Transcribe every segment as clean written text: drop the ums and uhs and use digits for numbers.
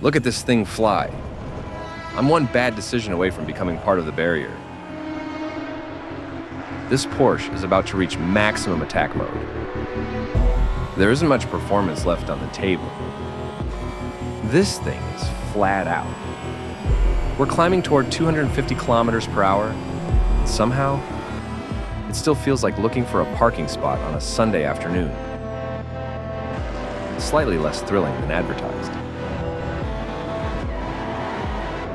Look at this thing fly. I'm one bad decision away from becoming part of the barrier. This Porsche is about to reach maximum attack mode. There isn't much performance left on the table. This thing is flat out. We're climbing toward 250 kilometers per hour, and somehow, it still feels like looking for a parking spot on a Sunday afternoon. Slightly less thrilling than advertised.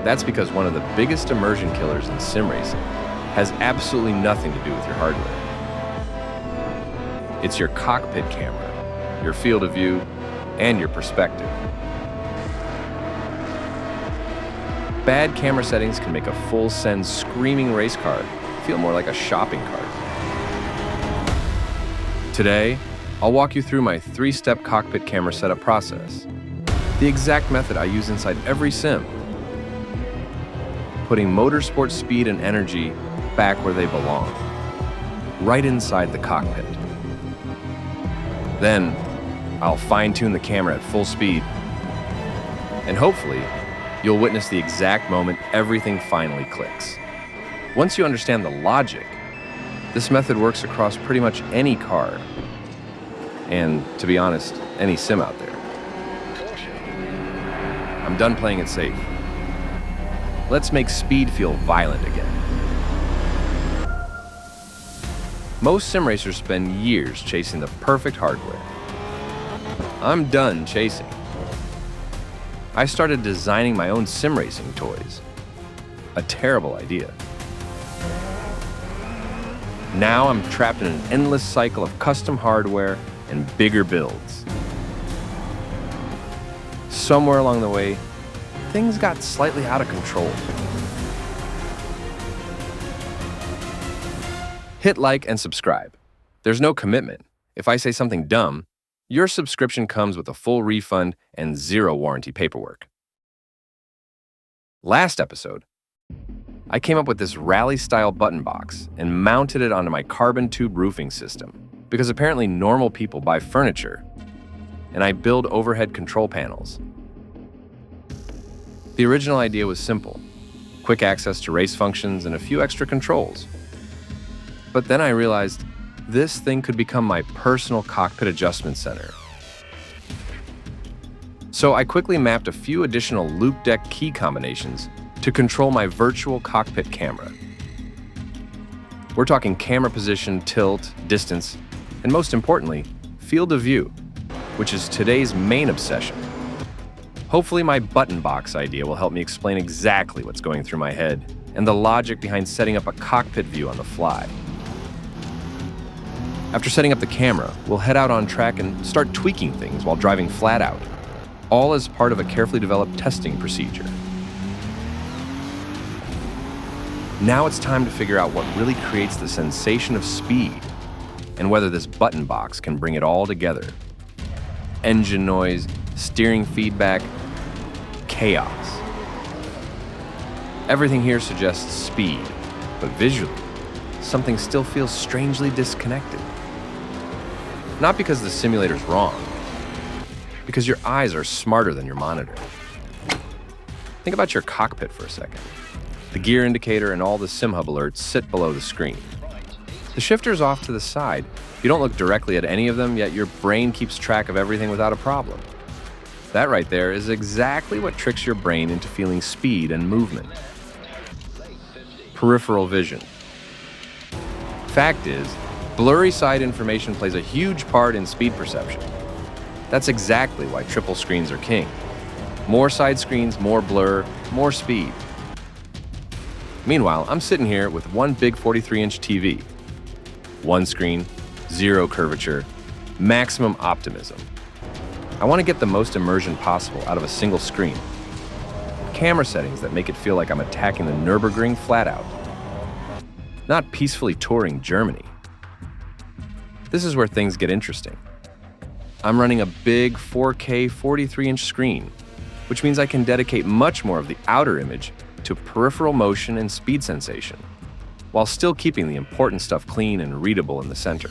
That's because one of the biggest immersion killers in sim racing has absolutely nothing to do with your hardware. It's your cockpit camera, your field of view, and your perspective. Bad camera settings can make a full-send screaming race car feel more like a shopping cart. Today, I'll walk you through my 3-step cockpit camera setup process, the exact method I use inside every sim, putting motorsport speed and energy back where they belong, right inside the cockpit. Then, I'll fine-tune the camera at full speed, and hopefully, you'll witness the exact moment everything finally clicks. Once you understand the logic, this method works across pretty much any car, and, to be honest, any sim out there. I'm done playing it safe. Let's make speed feel violent again. Most sim racers spend years chasing the perfect hardware. I'm done chasing. I started designing my own sim racing toys. A terrible idea. Now I'm trapped in an endless cycle of custom hardware and bigger builds. Somewhere along the way, things got slightly out of control. Hit like and subscribe. There's no commitment. If I say something dumb, your subscription comes with a full refund and 0 warranty paperwork. Last episode, I came up with this rally-style button box and mounted it onto my carbon tube roofing system because apparently normal people buy furniture, and I build overhead control panels. The original idea was simple: quick access to race functions and a few extra controls. But then I realized this thing could become my personal cockpit adjustment center. So I quickly mapped a few additional loop deck key combinations to control my virtual cockpit camera. We're talking camera position, tilt, distance, and most importantly, field of view, which is today's main obsession. Hopefully my button box idea will help me explain exactly what's going through my head and the logic behind setting up a cockpit view on the fly. After setting up the camera, we'll head out on track and start tweaking things while driving flat out, all as part of a carefully developed testing procedure. Now it's time to figure out what really creates the sensation of speed and whether this button box can bring it all together. Engine noise, steering feedback, chaos. Everything here suggests speed, but visually, something still feels strangely disconnected. Not because the simulator's wrong, because your eyes are smarter than your monitor. Think about your cockpit for a second. The gear indicator and all the SimHub alerts sit below the screen. The shifter's off to the side. You don't look directly at any of them, yet your brain keeps track of everything without a problem. That right there is exactly what tricks your brain into feeling speed and movement. Peripheral vision. Fact is, blurry side information plays a huge part in speed perception. That's exactly why triple screens are king. More side screens, more blur, more speed. Meanwhile, I'm sitting here with one big 43-inch TV. One screen, 0 curvature, maximum optimism. I want to get the most immersion possible out of a single screen. Camera settings that make it feel like I'm attacking the Nürburgring flat out, not peacefully touring Germany. This is where things get interesting. I'm running a big 4K 43-inch screen, which means I can dedicate much more of the outer image to peripheral motion and speed sensation, while still keeping the important stuff clean and readable in the center.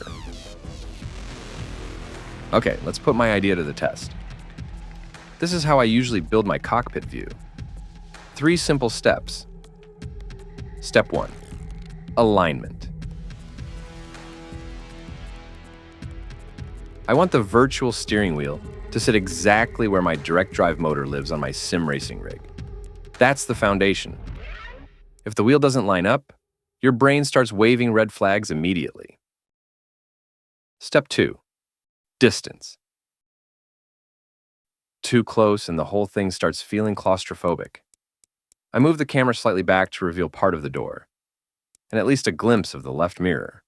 Okay, let's put my idea to the test. This is how I usually build my cockpit view. 3 simple steps. Step 1. Alignment. I want the virtual steering wheel to sit exactly where my direct drive motor lives on my sim racing rig. That's the foundation. If the wheel doesn't line up, your brain starts waving red flags immediately. Step 2. Distance. Too close and the whole thing starts feeling claustrophobic. I move the camera slightly back to reveal part of the door, and at least a glimpse of the left mirror.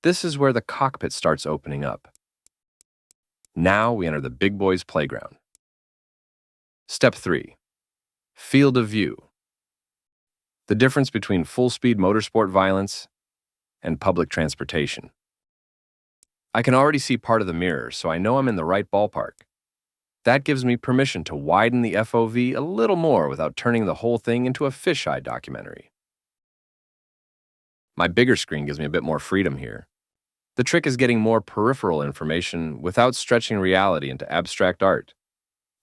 This is where the cockpit starts opening up. Now we enter the big boy's playground. Step 3. Field of view. The difference between full-speed motorsport violence and public transportation. I can already see part of the mirror, so I know I'm in the right ballpark. That gives me permission to widen the FOV a little more without turning the whole thing into a fisheye documentary. My bigger screen gives me a bit more freedom here. The trick is getting more peripheral information without stretching reality into abstract art.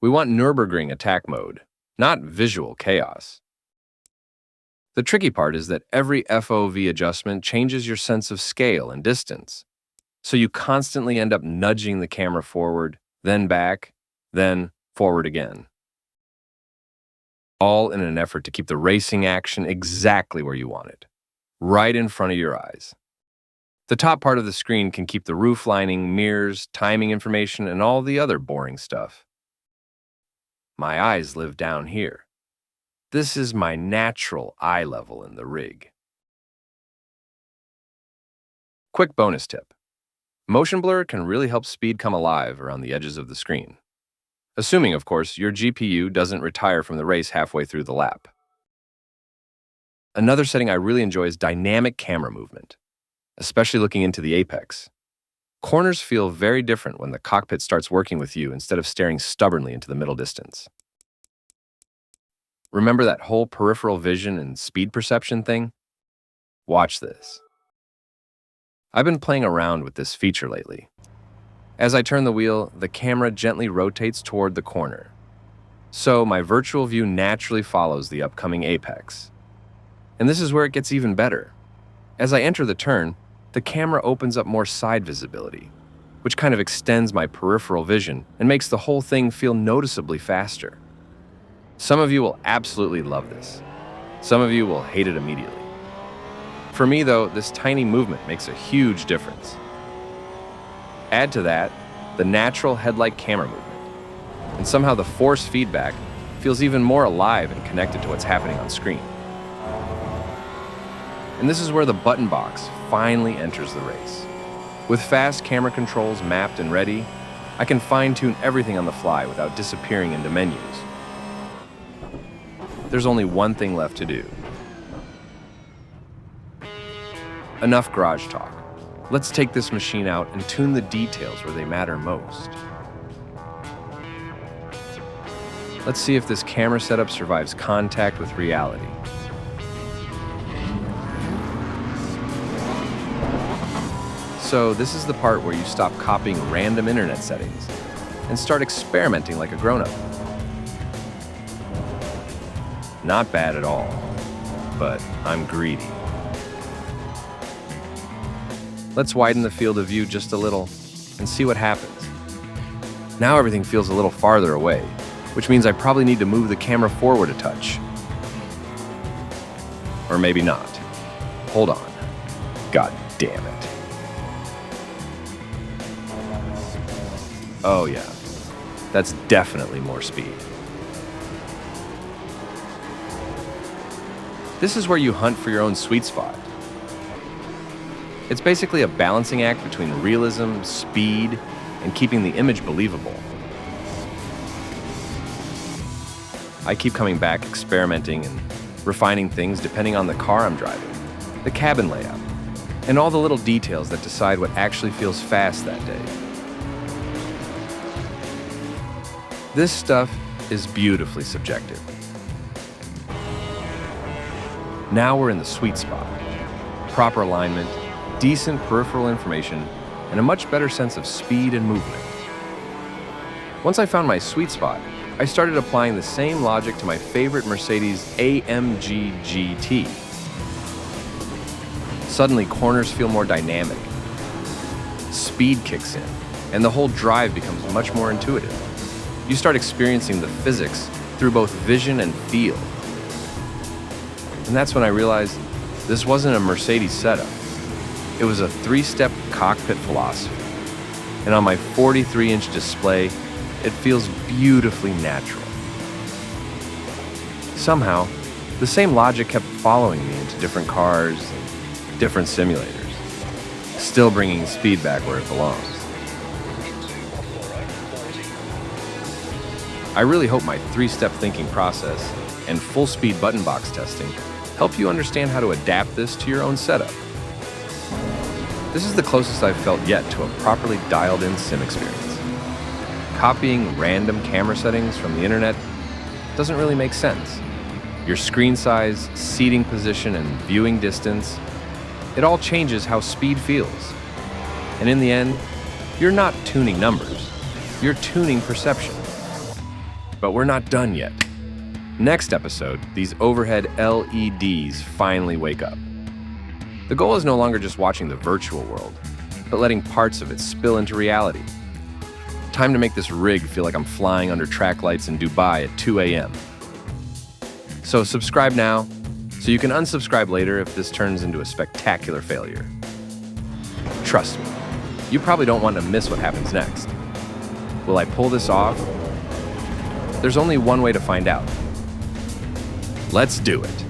We want Nürburgring attack mode, not visual chaos. The tricky part is that every FOV adjustment changes your sense of scale and distance, so you constantly end up nudging the camera forward, then back, then forward again. All in an effort to keep the racing action exactly where you want it, right in front of your eyes. The top part of the screen can keep the roof lining, mirrors, timing information, and all the other boring stuff. My eyes live down here. This is my natural eye level in the rig. Quick bonus tip. Motion blur can really help speed come alive around the edges of the screen. Assuming, of course, your GPU doesn't retire from the race halfway through the lap. Another setting I really enjoy is dynamic camera movement, especially looking into the apex. Corners feel very different when the cockpit starts working with you instead of staring stubbornly into the middle distance. Remember that whole peripheral vision and speed perception thing? Watch this. I've been playing around with this feature lately. As I turn the wheel, the camera gently rotates toward the corner. So my virtual view naturally follows the upcoming apex. And this is where it gets even better. As I enter the turn, the camera opens up more side visibility, which kind of extends my peripheral vision and makes the whole thing feel noticeably faster. Some of you will absolutely love this. Some of you will hate it immediately. For me, though, this tiny movement makes a huge difference. Add to that the natural headlight camera movement, and somehow the force feedback feels even more alive and connected to what's happening on screen. And this is where the button box finally enters the race. With fast camera controls mapped and ready, I can fine-tune everything on the fly without disappearing into menus. There's only one thing left to do. Enough garage talk. Let's take this machine out and tune the details where they matter most. Let's see if this camera setup survives contact with reality. So this is the part where you stop copying random internet settings and start experimenting like a grown-up. Not bad at all, but I'm greedy. Let's widen the field of view just a little and see what happens. Now everything feels a little farther away, which means I probably need to move the camera forward a touch. Or maybe not. Hold on. God damn it. Oh yeah, that's definitely more speed. This is where you hunt for your own sweet spot. It's basically a balancing act between realism, speed, and keeping the image believable. I keep coming back, experimenting and refining things depending on the car I'm driving, the cabin layout, and all the little details that decide what actually feels fast that day. This stuff is beautifully subjective. Now we're in the sweet spot. Proper alignment, decent peripheral information, and a much better sense of speed and movement. Once I found my sweet spot, I started applying the same logic to my favorite Mercedes AMG GT. Suddenly, corners feel more dynamic. Speed kicks in, and the whole drive becomes much more intuitive. You start experiencing the physics through both vision and feel. And that's when I realized this wasn't a Mercedes setup. It was a three-step cockpit philosophy. And on my 43-inch display, it feels beautifully natural. Somehow, the same logic kept following me into different cars and different simulators, still bringing speed back where it belongs. I really hope my three-step thinking process and full-speed button box testing help you understand how to adapt this to your own setup. This is the closest I've felt yet to a properly dialed-in sim experience. Copying random camera settings from the internet doesn't really make sense. Your screen size, seating position, and viewing distance, it all changes how speed feels. And in the end, you're not tuning numbers, you're tuning perception. But we're not done yet. Next episode, these overhead LEDs finally wake up. The goal is no longer just watching the virtual world, but letting parts of it spill into reality. Time to make this rig feel like I'm flying under track lights in Dubai at 2 a.m. So subscribe now, so you can unsubscribe later if this turns into a spectacular failure. Trust me, you probably don't want to miss what happens next. Will I pull this off? There's only one way to find out. Let's do it.